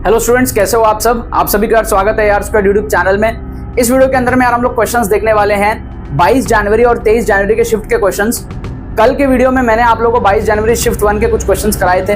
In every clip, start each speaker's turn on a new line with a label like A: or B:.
A: Hello students, कैसे हो आप सब? आप सभी का स्वागत है यार स्क्वाड यूट्यूब चैनल में। इस वीडियो के अंदर में यार हम लोग क्वेश्चंस देखने वाले हैं 22 जनवरी और 23 जनवरी के शिफ्ट के क्वेश्चंस। कल के वीडियो में मैंने आप लोगों को 22 जनवरी शिफ्ट 1 के कुछ क्वेश्चंस कराए थे।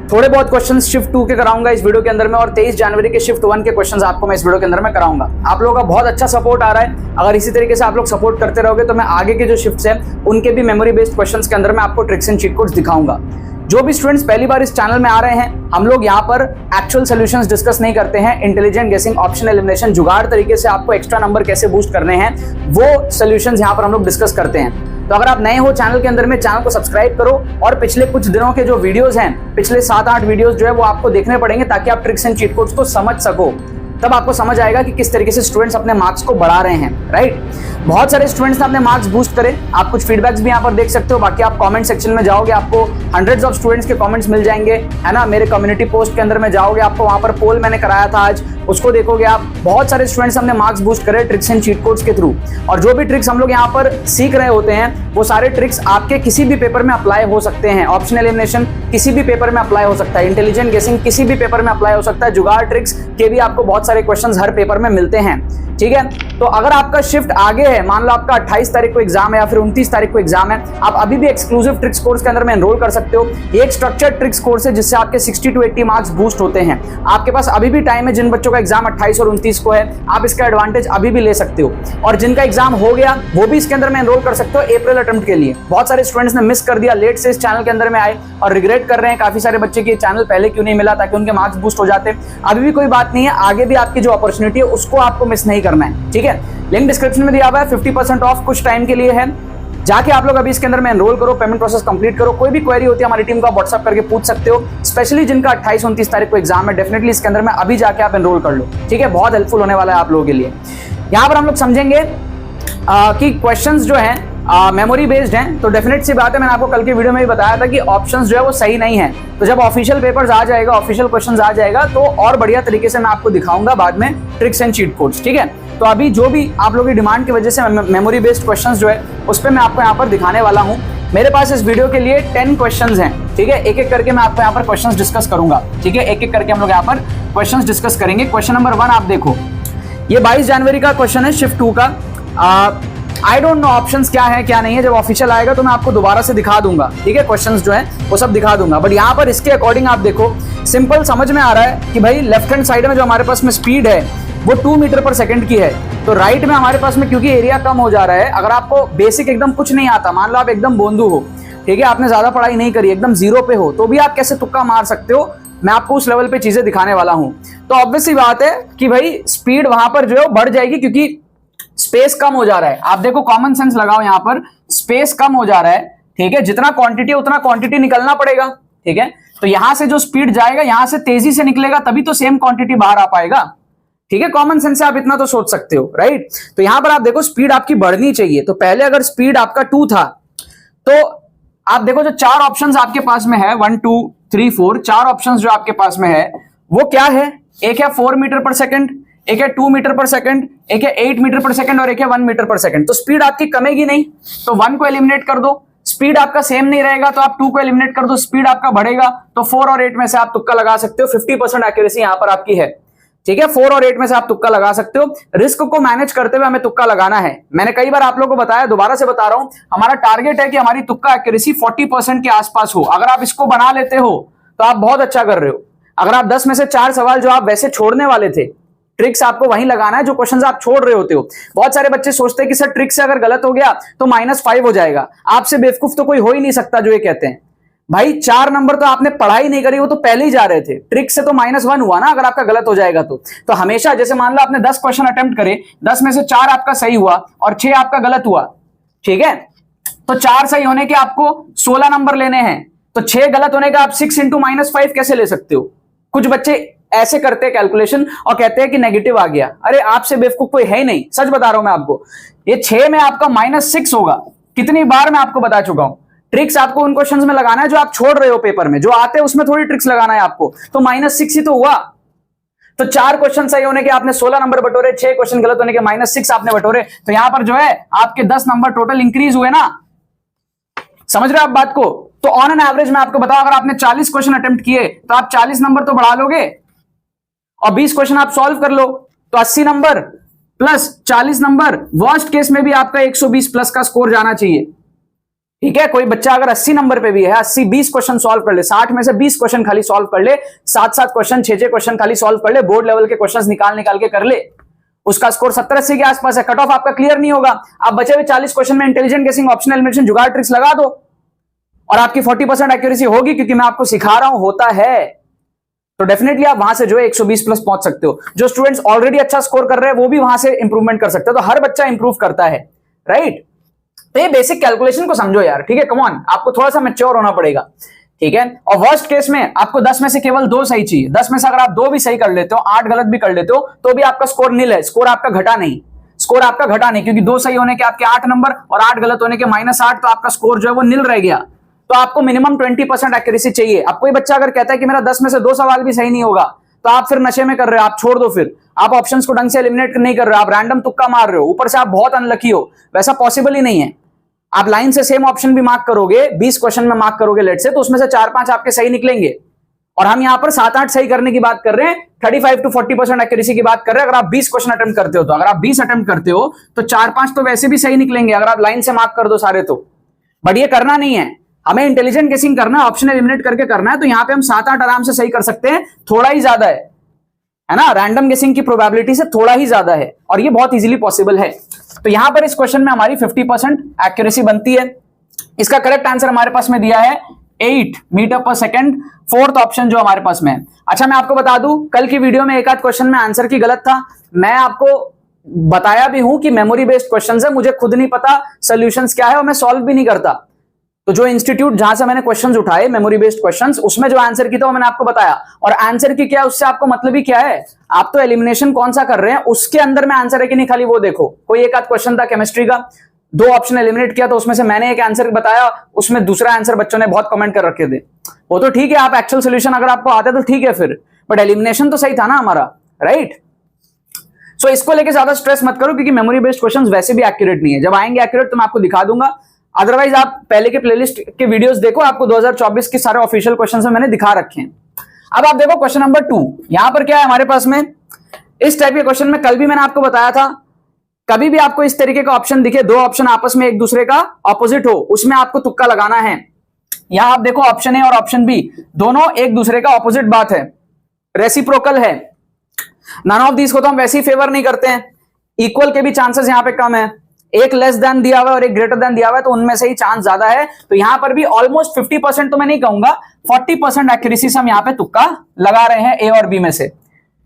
A: थोड़े बहुत क्वेश्चंस शिफ्ट 2 के कराऊंगा इस वीडियो के अंदर में, और 23 जनवरी के शिफ्ट 1 के क्वेश्चंस आपको मैं इस वीडियो के अंदर में कराऊंगा। आप लोगों का बहुत अच्छा सपोर्ट आ रहा है। अगर इसी तरीके से आप लोग सपोर्ट करते रहोगे तो मैं आगे के जो शिफ्ट्स हैं उनके भी मेमोरी बेस्ड क्वेश्चंस के अंदर में आपको ट्रिक्स एंड चीट कोड्स दिखाऊंगा। जो भी स्टूडेंट्स पहली बार इस चैनल में आ रहे हैं, हम लोग यहाँ पर एक्चुअल सॉल्यूशंस डिस्कस नहीं करते हैं। इंटेलिजेंट गेसिंग, ऑप्शन एलिमिनेशन, जुगाड़ तरीके से आपको एक्स्ट्रा नंबर कैसे बूस्ट करने हैं वो सॉल्यूशंस यहाँ पर हम लोग डिस्कस करते हैं। तो अगर आप नए हो चैनल के अंदर में, चैनल को सब्सक्राइब करो और पिछले कुछ दिनों के जो वीडियोस हैं, पिछले 7-8 वीडियोस जो है वो आपको देखने पड़ेंगे ताकि आप ट्रिक्स एंड चीट कोड्स को समझ सको। तब आपको समझ आएगा कि किस तरीके से स्टूडेंट्स अपने मार्क्स को बढ़ा रहे हैं, राइट। बहुत सारे स्टूडेंट्स ने अपने मार्क्स बूस्ट करे। आप कुछ फीडबैक्स भी यहाँ पर देख सकते हो। बाकी आप कमेंट सेक्शन में जाओगे, आपको हंड्रेड्स ऑफ स्टूडेंट्स के कमेंट्स मिल जाएंगे, है ना। मेरे कम्युनिटी पोस्ट के अंदर में जाओगे, आपको वहां पर पोल मैंने कराया था आज, उसको देखोगे आप। बहुत सारे स्टूडेंट्स हमने मार्क्स बूस्ट करे ट्रिक्स एंड चीट कोड्स के थ्रू। और जो भी ट्रिक्स हम लोग यहाँ पर सीख रहे होते हैं वो सारे ट्रिक्स आपके किसी भी पेपर में अप्लाई हो सकते हैं। ऑप्शन एलिमिनेशन किसी भी पेपर में अप्लाई हो सकता है, इंटेलिजेंट गेसिंग किसी भी पेपर में अप्लाई हो सकता है, जुगाड़ ट्रिक्स के भी आपको बहुत सारे क्वेश्चंस हर पेपर में मिलते हैं, ठीक है। तो अगर आपका शिफ्ट आगे है, मान लो आपका 28 तारीख को एग्जाम है या फिर 29 तारीख को एग्जाम है, आप अभी भी एक्सक्लूसिव ट्रिक्स कोर्स के अंदर में एनरोल कर सकते हो। ये एक स्ट्रक्चर्ड ट्रिक्स कोर्स है जिससे आपके 60 to 80 मार्क्स बूस्ट होते हैं। आपके पास अभी भी टाइम है। जिन बच्चों का एग्जाम 28 और 29 को है, आप इसका एडवांटेज अभी भी ले सकते हो। और जिनका एग्जाम हो गया वो भी इसके अंदर में एनरोल कर सकते हो अप्रैल अटेम्प्ट के लिए। बहुत सारे स्टूडेंट्स ने मिस कर दिया, लेट से इस चैनल के अंदर में आए और रिग्रेट कर रहे हैं काफी सारे बच्चे की चैनल पहले क्यों नहीं मिला ताकि उनके मार्क्स बूस्ट हो जाते। अभी भी कोई बात नहीं है, आगे भी आपकी जो अपॉर्चुनिटी है उसको आपको मिस नहीं करना है, ठीक है। लिंक डिस्क्रिप्शन में दिया हुआ है, 50% ऑफ कुछ टाइम के लिए है। जाके आप लोग अभी इसके अंदर में एनरोल करो, पेमेंट प्रोसेस कंप्लीट करो। कोई भी क्वेरी होती है हमारी टीम को आप व्हाट्सएप करके पूछ सकते हो। स्पेशली जिनका 28-29 तारीख को एग्जाम है, डेफिनेटली इसके अंदर में अभी जाके आप एनरोल कर लो, ठीक है। बहुत हेल्पफुल होने वाला है आप लोगों के लिए। यहाँ पर हम लोग समझेंगे कि क्वेश्चंस जो हैं मेमोरी बेस्ड हैं। तो डेफिनेट सी बात है, मैंने आपको कल की वीडियो में भी बताया था कि ऑप्शंस जो है वो सही नहीं है। तो जब ऑफिशियल पेपर्स आ जाएगा, ऑफिशियल क्वेश्चंस आ जाएगा तो और बढ़िया तरीके से मैं आपको दिखाऊंगा बाद में ट्रिक्स एंड चीट कोड्स, ठीक है। तो अभी जो भी आप लोगों की डिमांड की वजह से मेमोरी बेस्ड क्वेश्चंस जो है उस पर मैं आपको यहाँ पर दिखाने वाला हूँ। मेरे पास इस वीडियो के लिए 10 क्वेश्चंस हैं, ठीक है। एक एक करके मैं आपको यहाँ पर क्वेश्चंस डिस्कस करूंगा, ठीक है। एक एक करके हम लोग यहाँ पर क्वेश्चंस डिस्कस करेंगे। क्वेश्चन नंबर 1 आप देखो, ये 22 जनवरी का क्वेश्चन है शिफ्ट 2 का। आई डोंट नो ऑप्शंस क्या है क्या नहीं है, जब ऑफिशियल आएगा तो मैं आपको दोबारा से दिखा दूंगा, ठीक है। क्वेश्चंस जो है वो सब दिखा दूंगा, बट यहाँ पर इसके अकॉर्डिंग आप देखो, सिंपल समझ में आ रहा है कि भाई लेफ्ट हैंड साइड में जो हमारे पास में स्पीड है वो 2 मीटर पर सेकंड की है। तो राइट में हमारे पास में क्योंकि एरिया कम हो जा रहा है, अगर आपको बेसिक एकदम कुछ नहीं आता, मान लो आप एकदम बोंदू हो, ठीक है, आपने ज्यादा पढ़ाई नहीं करी, एकदम जीरो पे हो, तो भी आप कैसे तुक्का मार सकते हो, मैं आपको उस लेवल पे चीजें दिखाने वाला हूं। तो ऑब्वियस सी बात है कि भाई स्पीड वहां पर जो है बढ़ जाएगी क्योंकि स्पेस कम हो जा रहा है। आप देखो, कॉमन सेंस लगाओ, यहाँ पर स्पेस कम हो जा रहा है, ठीक है। जितना क्वांटिटी उतना क्वांटिटी निकलना पड़ेगा, ठीक है। तो यहां से जो स्पीड जाएगा यहां से तेजी से निकलेगा, तभी तो सेम क्वांटिटी बाहर आ पाएगा, ठीक है। कॉमन सेंस से आप इतना तो सोच सकते हो, राइट। तो यहां पर आप देखो स्पीड आपकी बढ़नी चाहिए। तो पहले अगर स्पीड आपका 2 था तो आप देखो जो 4 ऑप्शंस आपके पास में है, 1 2 3 4, 4 ऑप्शंस जो आपके पास में है वो क्या है? एक है 4 मीटर पर सेकंड, एक है 2 मीटर पर सेकंड, एक है 8 मीटर पर सेकंड और एक है 1 मीटर पर सेकंड। तो स्पीड आपकी कमेगी नहीं, तो 1 को एलिमिनेट कर दो। स्पीड आपका सेम नहीं रहेगा तो आप 2 को एलिमिनेट कर दो, स्पीड आपका बढ़ेगा। तो 4 और 8 में से आप तुक्का लगा सकते हो। 50% एक्यूरेसी यहां पर आपकी है, ठीक है। 4 और 8 में से आप तुक्का लगा सकते हो। रिस्क को मैनेज करते हुए हमें तुक्का लगाना है। मैंने कई बार आप लोगों को बताया, दोबारा से बता रहा हूं, हमारा टारगेट है कि हमारी तुक्का एक्यूरेसी 40% के आसपास हो। अगर आप इसको बना लेते हो तो आप बहुत अच्छा कर रहे हो। अगर आप 10 में से 4 सवाल जो आप वैसे छोड़ने वाले थे, ट्रिक्स आपको वहीं लगाना है जो क्वेश्चंस आप छोड़ रहे होते हो। बहुत सारे बच्चे सोचते हैं कि सर ट्रिक से अगर गलत हो गया तो -5 हो जाएगा। आपसे बेवकूफ तो कोई हो ही नहीं सकता जो ये कहते हैं। भाई 4 नंबर तो आपने पढ़ाई नहीं करी, वो तो पहले ही जा रहे थे। ट्रिक से तो -1 हुआ ना अगर आपका गलत हो जाएगा तो हमेशा, जैसे मान लो आपने 10 क्वेश्चन अटेम्प्ट करे, 10 में से 4 आपका सही हुआ और 6 आपका गलत हुआ, ठीक है। तो 4 सही होने के आपको 16 नंबर लेने हैं, तो 6 गलत होने का आप 6 × -5 कैसे ले सकते हो? कुछ बच्चे ऐसे करते हैं कैलकुलेशन और कहते हैं कि नेगेटिव आ गया। अरे आपसे बेवकूफ कोई है ही नहीं, सच बता रहा हूं मैं आपको। ये 6 में आपका -6 होगा। कितनी बार मैं आपको बता चुका हूं। ट्रिक्स आपको उन क्वेश्चंस में लगाना है जो आप छोड़ रहे हो पेपर में, जो आते हैं उसमें थोड़ी ट्रिक्स लगाना है आपको। तो -6 ही तो हुआ। तो 4 क्वेश्चन सही होने के आपने 16 नंबर बटोरे, 6 क्वेश्चन गलत होने के -6 आपने बटोरे। तो यहां पर जो है आपके 10 नंबर टोटल इंक्रीज हुए ना। समझ रहे हो आप बात को? तो ऑन एन एवरेज मैं आपको बताऊं, अगर आपने 40 क्वेश्चन अटेम्प्ट किए तो आप 40 नंबर तो बढ़ा लोगे। और 20 क्वेश्चन आप सॉल्व कर लो तो 80 number plus 40 number, worst case में भी आपका 120 प्लस का स्कोर जाना चाहिए। ठीक है, कोई बच्चा अगर 80 नंबर पे भी है, 80 20 क्वेश्चन सॉल्व कर ले, 60 में से 20 क्वेश्चन खाली सॉल्व कर ले, 7-7 क्वेश्चन 6-6 क्वेश्चन खाली सॉल्व कर ले, बोर्ड लेवल के क्वेश्चंस निकाल के कर ले, उसका स्कोर 70-80 के आसपास है। कट ऑफ आपका क्लियर नहीं होगा, आप बचे हुए 40 क्वेश्चन में इंटेलिजेंट गेसिंग, ऑप्शनल एलिमिनेशन, जुगाड़ ट्रिक्स लगा दो और आपकी 40% एक्यूरेसी होगी, क्योंकि मैं आपको सिखा रहा हूं होता है। तो डेफिनेटली आप वहां से जो है 120 प्लस पहुंच सकते हो। जो स्टूडेंट्स ऑलरेडी अच्छा स्कोर कर रहे हैं वो भी वहां से इंप्रूवमेंट कर सकते हैं। तो हर बच्चा इंप्रूव करता है, राइट। तो ये बेसिक कैलकुलेशन को समझो यार, ठीक है। कम ऑन, आपको थोड़ा सा मैच्योर होना पड़ेगा, ठीक है। और वर्स्ट केस में आपको 10 में से केवल 2 सही चाहिए। 10 में से अगर आप 2 भी सही कर लेते हो, 8 गलत भी कर लेते हो, तो भी आपका स्कोर नील है, स्कोर आपका घटा नहीं, स्कोर आपका घटा नहीं, क्योंकि 2 सही होने के आपके 8 नंबर और 8 गलत होने के -8, तो आपका स्कोर जो है वो नील रह गया। तो आपको मिनिमम 20% एक्यूरेसी चाहिए। अब कोई बच्चा अगर कहता है कि मेरा 10 में से 2 सवाल भी सही नहीं होगा, तो आप फिर नशे में कर रहे हो, आप छोड़ दो, फिर आप ऑप्शंस को ढंग से एलिमिनेट नहीं कर रहे हो, आप रैंडम तुक्का मार रहे हो, ऊपर से आप बहुत अनलकी हो। वैसा पॉसिबल ही नहीं है। आप लाइन से सेम ऑप्शन भी मार्क करोगे, 20 क्वेश्चन में मार्क करोगे लेट से, तो उसमें से 4-5 आपके सही निकलेंगे। और हम यहां पर 7-8 सही करने की बात कर रहे हैं, 35 to 40% एक्यूरेसी की बात कर रहे हैं। अगर आप 20 क्वेश्चन अटेम्प्ट करते हो, तो अगर आप 20 अटेम्प्ट करते हो तो 4-5 तो वैसे भी सही निकलेंगे, अगर आप लाइन से मार्क कर दो सारे तो। बट ये करना नहीं है, हमें इंटेलिजेंट गेसिंग करना है, ऑप्शन एलिमिनेट करके करना है। तो यहां पे हम 7-8 आराम से सही कर सकते हैं, थोड़ा ही ज्यादा है ना, रैंडम गेसिंग की प्रोबेबिलिटी से थोड़ा ही ज्यादा है, और ये बहुत इजीली पॉसिबल है। तो यहां पर इस क्वेश्चन में हमारी 50% एक्यूरेसी बनती है। इसका करेक्ट आंसर हमारे पास में दिया है 8 मीटर पर सेकंड, फोर्थ ऑप्शन जो हमारे पास में है। अच्छा, मैं आपको बता दूं, कल की वीडियो में एक आध क्वेश्चन में आंसर की गलत था। मैं आपको बताया भी हूं कि मेमोरी बेस्ड क्वेश्चंस है, मुझे खुद नहीं पता सॉल्यूशंस क्या है और मैं सॉल्व भी नहीं करता। तो जो इंस्टीट्यूट जहां से मैंने क्वेश्चंस उठाए मेमोरी बेस्ड क्वेश्चंस, उसमें जो आंसर की था वो मैंने आपको बताया। और आंसर की क्या, उससे आपको मतलब ही क्या है? आप तो एलिमिनेशन कौन सा कर रहे हैं, उसके अंदर में आंसर है कि नहीं, खाली वो देखो। कोई एक आध क्वेश्चन था केमिस्ट्री का, 2 ऑप्शन एलिमिनेट किया, तो उसमें से मैंने एक आंसर बताया, उसमें दूसरा आंसर बच्चों ने बहुत कमेंट कर रखे थे। वो तो ठीक है, आप एक्चुअल सोल्यूशन अगर आपको आता है तो ठीक है फिर, बट एलिमिनेशन तो सही था ना हमारा, राइट। सो इसको लेके ज्यादा स्ट्रेस मत करो, क्योंकि मेमोरी बेस्ड क्वेश्चंस वैसे भी एक्यूरेट नहीं है। जब आएंगे एक्यूरेट तो मैं आपको दिखा दूंगा, अदरवाइज आप पहले के प्लेलिस्ट के वीडियोस देखो, आपको 2024 के सारे ऑफिशियल क्वेश्चंस मैंने दिखा रखे हैं। अब आप देखो क्वेश्चन नंबर 2, यहां पर क्या है हमारे पास में, इस टाइप के क्वेश्चन में कल भी मैंने आपको बताया था, कभी भी आपको इस तरीके का ऑप्शन दिखे, 2 ऑप्शन आपस में एक दूसरे का ऑपोजिट हो, उसमें आपको तुक्का लगाना है। यहां आप देखो ऑप्शन ए और ऑप्शन बी दोनों एक दूसरे का ऑपोजिट बात है, रेसिप्रोकल है। नन ऑफ दीज को तो हम वैसे ही फेवर नहीं करते हैं, इक्वल के भी चांसेस यहां पे कम है, एक लेस देन दिया हुआ है और एक ग्रेटर देन दिया हुआ है, तो उनमें से ही चांस ज्यादा है। तो यहां पर भी ऑलमोस्ट 50% तो मैं नहीं कहूंगा, 40% एक्यूरेसी से हम यहां पे तुक्का लगा रहे हैं ए और बी में से,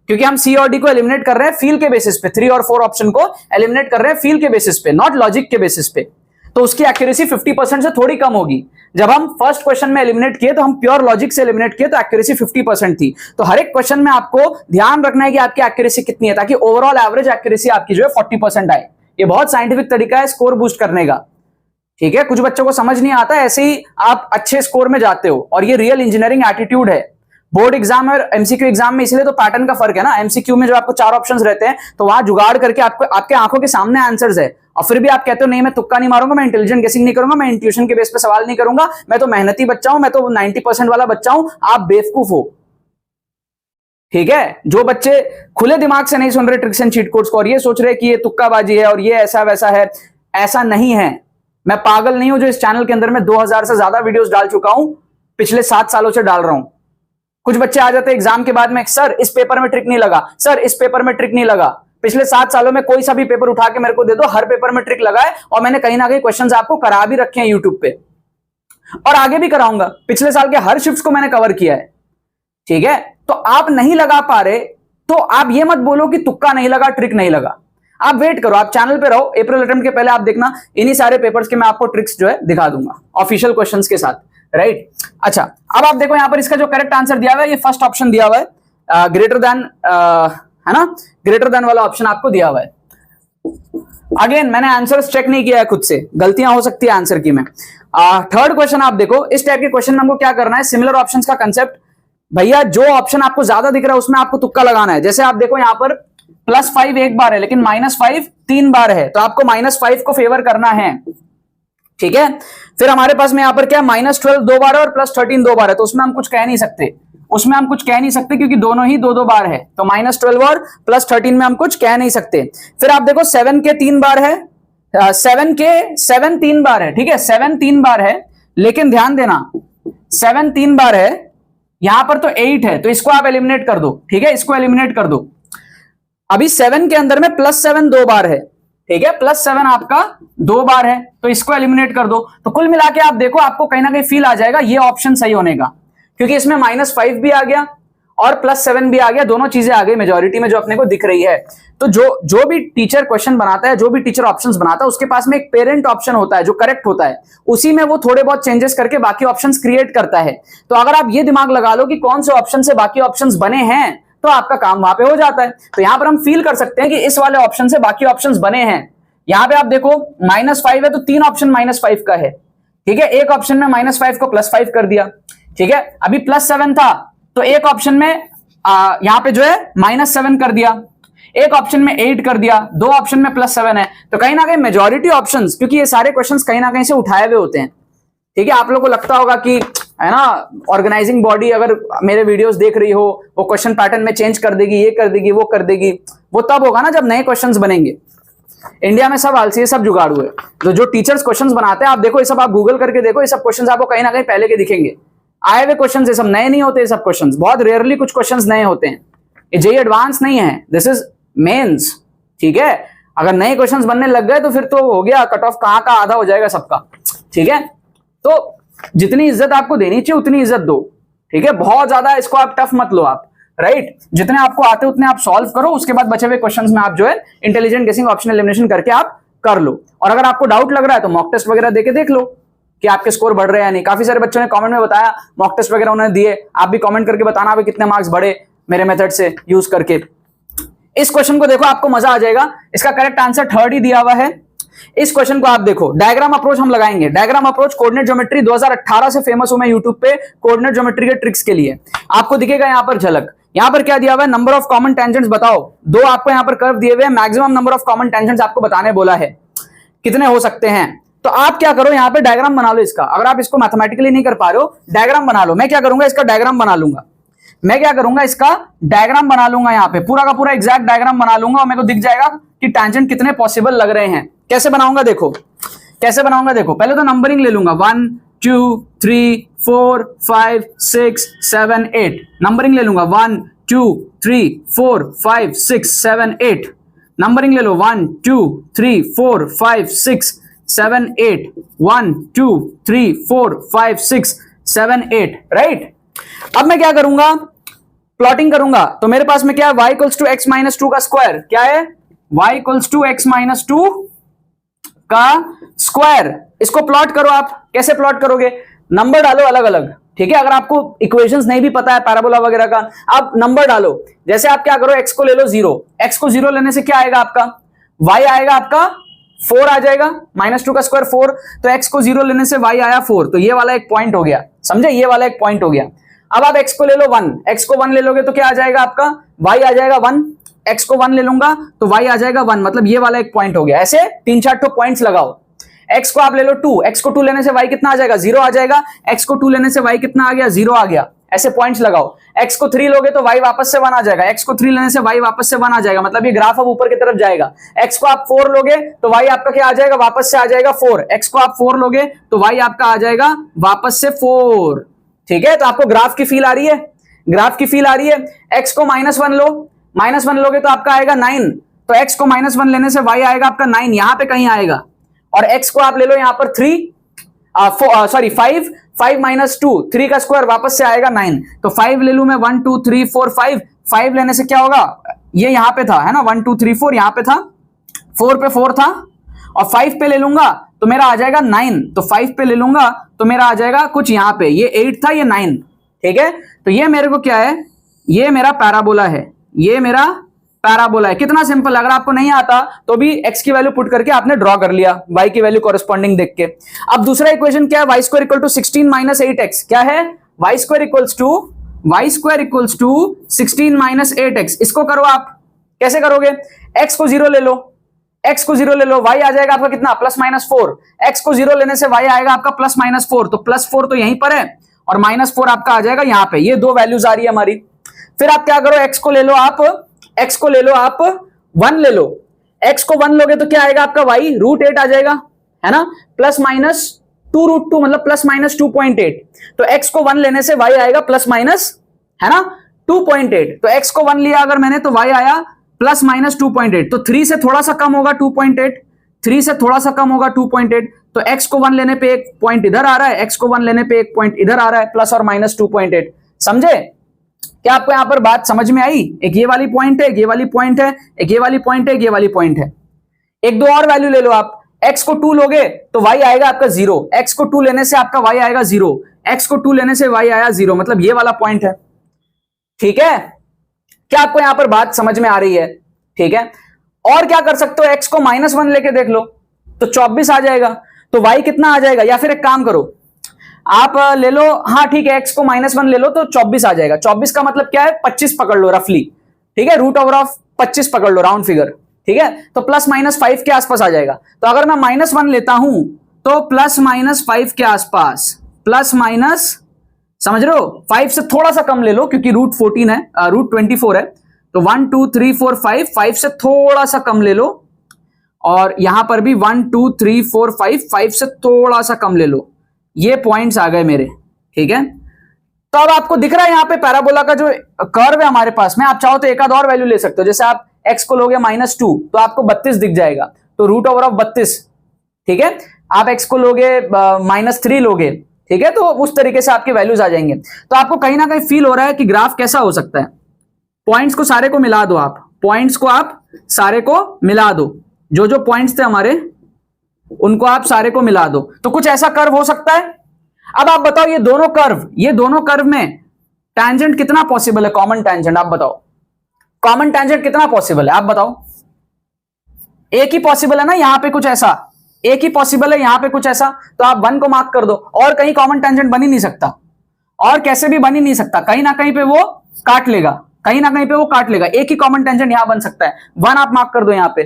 A: क्योंकि हम सी और डी को एलिमिनेट कर रहे हैं फील के बेसिस पे, 3 और 4 ऑप्शन को एलिमिनेट कर रहे हैं फील के बेसिस पे, नॉट लॉजिक के बेसिस पे। तो उसकी एक्यूरेसी 50% से थोड़ी कम होगी। जब हम फर्स्ट क्वेश्चन में एलिमिनेट किए तो हम प्योर लॉजिक से एलिमिनेट किए, तो एक्यूरेसी 50% थी। तो हर एक क्वेश्चन में आपको ध्यान रखना है कि आपकी एक्यूरेसी कितनी है, ताकि ओवरऑल एवरेज एक्यूरेसी आपकी जो है 40% आए। ये बहुत साइंटिफिक तरीका है स्कोर बूस्ट करने का, ठीक है। कुछ बच्चों को समझ नहीं आता, ऐसे ही आप अच्छे स्कोर में जाते हो, और ये रियल इंजीनियरिंग एटीट्यूड है। बोर्ड एग्जाम और एमसीक्यू एग्जाम में इसलिए तो पैटर्न का फर्क है ना, एमसीक्यू में जो आपको 4 ऑप्शंस रहते हैं, तो वहां जुगाड़ करके आपको आपके आंखों के सामने आंसर्स है, और फिर भी आप कहते हो नहीं मैं तुक्का नहीं मारूंगा, मैं इंटेलिजेंट गेसिंग नहीं करूंगा, मैं इंट्यूशन के बेस पे सवाल नहीं करूंगा, मैं तो मेहनती बच्चा हूं, मैं तो 90% वाला बच्चा हूं। आप बेवकूफ हो, ठीक है। जो बच्चे खुले दिमाग से नहीं सुन रहे ट्रिक्स एंड चीट कोड्स को, और ये सोच रहे कि ये तुक्काबाजी है और ये ऐसा वैसा है, ऐसा नहीं है। मैं पागल नहीं हूं जो इस चैनल के अंदर में 2000 से ज्यादा वीडियोस डाल चुका हूं, पिछले 7 सालों से डाल रहा हूं। कुछ बच्चे आ जाते हैं एग्जाम के बाद में, सर इस पेपर में ट्रिक नहीं लगा, सर इस पेपर में ट्रिक नहीं लगा। पिछले 7 सालों में कोई सा भी पेपर उठा के मेरे को दे दो, हर पेपर में ट्रिक लगा है, और मैंने कहीं ना कहीं क्वेश्चंस आपको करा भी रखे हैं यूट्यूब पे, और आगे भी कराऊंगा। पिछले साल के हर शिफ्ट को मैंने कवर किया है, ठीक है। तो आप नहीं लगा पा रहे, तो आप ये मत बोलो कि तुक्का नहीं लगा, ट्रिक नहीं लगा। आप वेट करो, आप चैनल पे रहो, अप्रैल अटेम्प्ट के पहले आप देखना, इन्हीं सारे पेपर्स के मैं आपको ट्रिक्स जो है दिखा दूंगा ऑफिशियल क्वेश्चंस के साथ, राइट। अच्छा, अब आप देखो यहां पर इसका जो करेक्ट आंसर दिया हुआ है, ये फर्स्ट ऑप्शन दिया हुआ है, ग्रेटर देन, है ना, ग्रेटर देन वाला ऑप्शन आपको दिया हुआ है। अगेन मैंने आंसर्स चेक नहीं किया है खुद से, गलतियां हो सकती है आंसर की में। थर्ड क्वेश्चन आप देखो, इस टाइप के क्वेश्चन में हमको क्या करना है, सिमिलर ऑप्शंस का कंसेप्ट, भैया जो ऑप्शन आपको ज्यादा दिख रहा है उसमें आपको तुक्का लगाना है। जैसे आप देखो यहां पर +5 एक बार है, लेकिन -5 3 बार है, तो आपको -5 को फेवर करना है, ठीक है। फिर हमारे पास में यहां पर क्या, -12 2 बार है और +13 2 बार है, तो उसमें हम कुछ कह नहीं सकते। उसमें हम कुछ कह नहीं सकते क्योंकि दोनों ही दो दो बार है, तो -12 और +13 में हम कुछ कह नहीं सकते। फिर आप देखो 7 के 3 बार है, 7 3 बार है, ठीक है, 7 3 बार है, लेकिन ध्यान देना 7 3 बार है, यहां पर तो 8 है, तो इसको आप एलिमिनेट कर दो, ठीक है, इसको एलिमिनेट कर दो। अभी 7 के अंदर में +7 दो बार है, ठीक है, +7 आपका दो बार है, तो इसको एलिमिनेट कर दो। तो कुल मिला के आप देखो, आपको कहीं ना कहीं फील आ जाएगा ये ऑप्शन सही होने का, क्योंकि इसमें -5 भी आ गया और +7 भी आ गया, दोनों चीजें आ गई मेजॉरिटी में जो अपने को दिख रही है। तो जो भी टीचर क्वेश्चन बनाता है, जो भी टीचर ऑप्शंस बनाता है, उसके पास में एक पेरेंट ऑप्शन होता है जो करेक्ट होता है, उसी में वो थोड़े बहुत चेंजेस करके बाकी ऑप्शंस क्रिएट करता है। तो अगर आप ये दिमाग लगा लो कि कौन से ऑप्शन से बाकी ऑप्शंस बने हैं, तो आपका काम वहां पे हो जाता है। तो यहां पर हम फील कर सकते हैं कि इस वाले ऑप्शन से बाकी ऑप्शंस बने हैं। यहां पे आप देखो -5 है, तो 3 ऑप्शन -5 का है, ठीक है, एक ऑप्शन में -5 को +5 कर दिया, ठीक है। अभी +7 था, तो एक ऑप्शन में यहां पे जो है -7 कर दिया, एक ऑप्शन में 8 कर दिया, दो ऑप्शन में +7 है। तो कहीं ना कहीं मेजॉरिटी ऑप्शंस, क्योंकि ये सारे क्वेश्चंस कहीं ना कहीं से उठाए हुए होते हैं, ठीक है। आप लोगों को लगता होगा कि है ना, ऑर्गेनाइजिंग बॉडी अगर मेरे वीडियोस देख रही हो, वो क्वेश्चन पैटर्न में चेंज कर देगी, ये कर देगी, वो कर देगी, वो तब होगा ना जब नए क्वेश्चंस बनेंगे। इंडिया में सब आलसी है, सब जुगाड़ू है। तो जो टीचर्स क्वेश्चंस बनाते हैं, आप देखो, ये सब आप गूगल करके देखो, ये सब क्वेश्चंस आपको कहीं ना कहीं पहले के दिखेंगे, आए हुए क्वेश्चंस, ये सब नए नहीं होते। ये सब क्वेश्चंस बहुत रेयरली कुछ क्वेश्चंस नए होते हैं। ये जेईई एडवांस नहीं है, दिस इज मेंस, ठीक है। अगर नए क्वेश्चंस बनने लग गए तो फिर तो हो गया, कट ऑफ कहां का आधा हो जाएगा सबका, ठीक है। तो जितनी इज्जत आपको देनी चाहिए उतनी इज्जत दो, ठीक है। बहुत ज्यादा इसको आप टफ मत लो आप, राइट। जितने आपको आते उतने आप सॉल्व करो, उसके बाद बचे हुए क्वेश्चंस में आप जो है इंटेलिजेंट गेसिंग, ऑप्शन एलिमिनेशन करके आप कर लो। और अगर आपको डाउट लग रहा है तो मॉक टेस्ट वगैरह देके देख लो कि आपके स्कोर बढ़ रहे हैं या नहीं। काफी सारे बच्चों ने कमेंट में बताया मॉक टेस्ट वगैरह उन्होंने दिए, आप भी कमेंट करके बताना अभी कितने मार्क्स बढ़े मेरे मेथड से यूज करके। इस क्वेश्चन को देखो, आपको मजा आ जाएगा। इसका करेक्ट आंसर 3rd ही दिया हुआ है। इस क्वेश्चन को आप देखो, डायग्राम अप्रोच हम लगाएंगे। डायग्राम अप्रोच कोऑर्डिनेट ज्योमेट्री 2018 से फेमस हूं मैं यूट्यूब पे कोऑर्डिनेट ज्योमेट्री के ट्रिक्स के लिए। आपको दिखेगा यहां पर झलक। यहां पर क्या दिया हुआ है, नंबर ऑफ कॉमन टेंजेंट्स बताओ। दो आपको यहां पर कर्व दिए हुए हैं, maximum number of common tangents आपको बताने बोला है, कितने हो सकते हैं। तो आप क्या करो, यहां पर डायग्राम बना लो इसका। अगर आप इसको मैथमेटिकली नहीं कर पा रहे हो, डायग्राम बना लो। मैं क्या करूंगा, इसका डायग्राम बना लूंगा। मैं क्या करूंगा, इसका डायग्राम बना लूंगा, यहां पे पूरा का पूरा एग्जैक्ट डायग्राम बना लूंगा और मेरे को दिख जाएगा कि टेंजेंट कितने पॉसिबल लग रहे हैं। कैसे बनाऊंगा देखो, कैसे बनाऊंगा देखो। पहले तो नंबरिंग ले लूंगा, 1 2 3 4 5 6 7 8। नंबरिंग ले लूंगा 1 2 3 4 5 6 7 8। नंबरिंग ले लो 1 2 3 4 5 6 7 8। 1 2 3 4 5 6 7 8, राइट। अब मैं क्या करूंगा, प्लॉटिंग करूंगा। तो मेरे पास में क्या है, y equals to x minus 2 का स्क्वायर। क्या है, y equals to x minus 2 का स्क्वायर। इसको प्लॉट करो आप। कैसे प्लॉट करोगे, नंबर डालो अलग अलग, ठीक है। अगर आपको इक्वेशंस नहीं भी पता है पैराबोला वगैरह का, आप नंबर डालो। जैसे आप क्या करो, x को ले लो 0। x को 0 लेने से क्या आएगा आपका, y आएगा आपका 4 आ जाएगा। -2 का स्क्वायर 4, तो x को 0 लेने से y आया 4। तो ये वाला एक पॉइंट हो गया, समझे, ये वाला एक पॉइंट हो गया। अब आप x को ले लो 1। x को 1 ले लोगे तो क्या आ जाएगा आपका, y आ जाएगा 1। x को 1 ले लूंगा तो y आ जाएगा 1, मतलब ये वाला एक पॉइंट हो गया। ऐसे 3-4 तो पॉइंट्स लगाओ। x को आप ले लो 2। x को 2 लेने से y कितना आ जाएगा, 0 आ जाएगा। x को 2 लेने से y कितना आ गया, 0 आ गया। ऐसे पॉइंट्स लगाओ। x को 3 लोगे तो y वापस से 1 आ जाएगा। x को 3 लेने से y वापस से 1 आ जाएगा, मतलब ये ग्राफ अब ऊपर की तरफ जाएगा। x को आप 4 लोगे तो y आपका क्या आ जाएगा, वापस से आ जाएगा 4। x को आप 4 लोगे तो y आपका आ जाएगा वापस से 4, ठीक है। तो आपको ग्राफ की फील आ रही है, ग्राफ की फील आ रही है। x को -1 लो, -1 लोगे तो आपका आएगा 9। तो x को -1 लेने से y आएगा आपका 9, यहां पे कहीं आएगा। और x को आप ले लो यहां पर 5 माइनस 2, 3 का स्क्वायर वापस से आएगा 9। तो 5 ले लू मैं, 1 2 3 4 5। 5 लेने से क्या होगा, ये यहां पे था, है ना, 1 2 3 4 यहां पे था, 4 पे 4 था, और 5 पे ले लूंगा तो मेरा आ जाएगा 9। तो 5 पे ले लूंगा तो मेरा आ जाएगा कुछ यहां पे, ये 8 था, ये 9, ठीक है। तो ये मेरे को क्या है, ये मेरा पैराबोला है, ये मेरा पैराबोला है। कितना सिंपल। अगर आपको नहीं आता तो भी x की वैल्यू पुट करके आपने ड्रॉ कर लिया, y की वैल्यू कॉरेस्पॉन्डिंग देख के। अब दूसरा इक्वेशन क्या है, y square equal to 16 minus 8x। क्या है, y square equals to 16 minus 8x। इसको करो आप। कैसे करोगे, x को 0 ले लो, x को 0 ले लो, y आ जाएगा आपका कितना, +-4। x को 0 लेने से y आएगा आपका +-4। तो +4 तो यहीं पर है, और -4 आपका आ जाएगा यहाँ पे, ये दो वैल्यूज आ रही है हमारी। फिर आप क्या करो, x को ले लो आप 1 ले लो, x को 1 लोगे तो क्या आएगा आपका y √8 आ जाएगा, है ना, +-2 √2 मतलब +-2.8। तो x को 1 लेने से y आएगा प्लस-माइनस, है ना, 2.8। तो x को 1 लिया अगर मैंने तो y आया +-2.8। तो 3 से थोड़ा सा कम होगा 2.8, 3 से थोड़ा सा कम होगा 2.8। तो x को 1 लेने पे एक पॉइंट इधर आ रहा है, x को 1 लेने पे एक पॉइंट इधर आ रहा है, +और-2.8। समझे? क्या आपको यहां पर बात समझ में आई? एक ये वाली पॉइंट है, एक ये वाली पॉइंट है, एक ये वाली पॉइंट है, एक ये वाली पॉइंट है। एक दो और वैल्यू ले लो आप, x को 2 लोगे तो y आएगा आपका 0, x को 2 लेने से आपका y आएगा 0, x को 2 लेने से y आया 0, मतलब ये वाला पॉइंट है। ठीक है, क्या आपको यहां पर बात समझ में आ रही है? ठीक है, और क्या कर सकते हो, x को -1 लेके देख लो तो 24 आ जाएगा। तो y कितना आ जाएगा, या फिर एक काम करो आप ले लो, हाँ ठीक है, x को -1 ले लो तो 24 आ जाएगा। 24 का मतलब क्या है, 25 पकड़ लो रफली, ठीक है, √25 पकड़ लो, राउंड फिगर, ठीक है, तो +-5 के आसपास आ जाएगा। तो अगर मैं -1 लेता हूं तो +-5 के आसपास, प्लस-माइनस, समझ रहे हो, 5 से थोड़ा सा कम ले लो क्योंकि √14 है, √24 है, तो 1 2 3 4 5 से थोड़ा सा कम ले लो, और यहां पर भी 1 2 3 4 5 से थोड़ा सा कम ले लो। ये पॉइंट्स आ गए मेरे, ठीक है। तो अब आपको दिख रहा है यहाँ पे पैराबोला का जो कर्व है हमारे पास में, आप चाहो तो एक आध और वैल्यू ले सकते हो, जैसे आप x को लोगे -2 तो आपको 32 दिख जाएगा, तो √32, ठीक है। आप x को लोगे -3 लोगे, ठीक है, तो उस तरीके से आपके वैल्यूज आ जाएंगे। तो आपको कहीं ना कहीं फील हो रहा है कि ग्राफ कैसा हो सकता है। पॉइंट्स को सारे को मिला दो, आप पॉइंट्स को आप सारे को मिला दो, जो जो पॉइंट्स थे हमारे उनको आप सारे को मिला दो, तो कुछ ऐसा कर्व हो सकता है। अब आप बताओ ये दोनों कर्व में टैंजेंट कितना पॉसिबल है, कॉमन टैंजेंट आप बताओ, कॉमन टैंजेंट कितना पॉसिबल है आप बताओ। एक ही पॉसिबल है ना, यहां पे कुछ ऐसा, एक ही पॉसिबल है यहां पे कुछ ऐसा, तो आप 1 को मार्क कर दो, और कहीं कॉमन टैंजेंट बन ही नहीं सकता, और कैसे भी बन ही नहीं सकता, कहीं ना कहीं पे वो काट लेगा, कहीं ना कहीं पे वो काट लेगा। एक ही कॉमन टैंजेंट यहां बन सकता है, 1 आप मार्क कर दो यहां पे,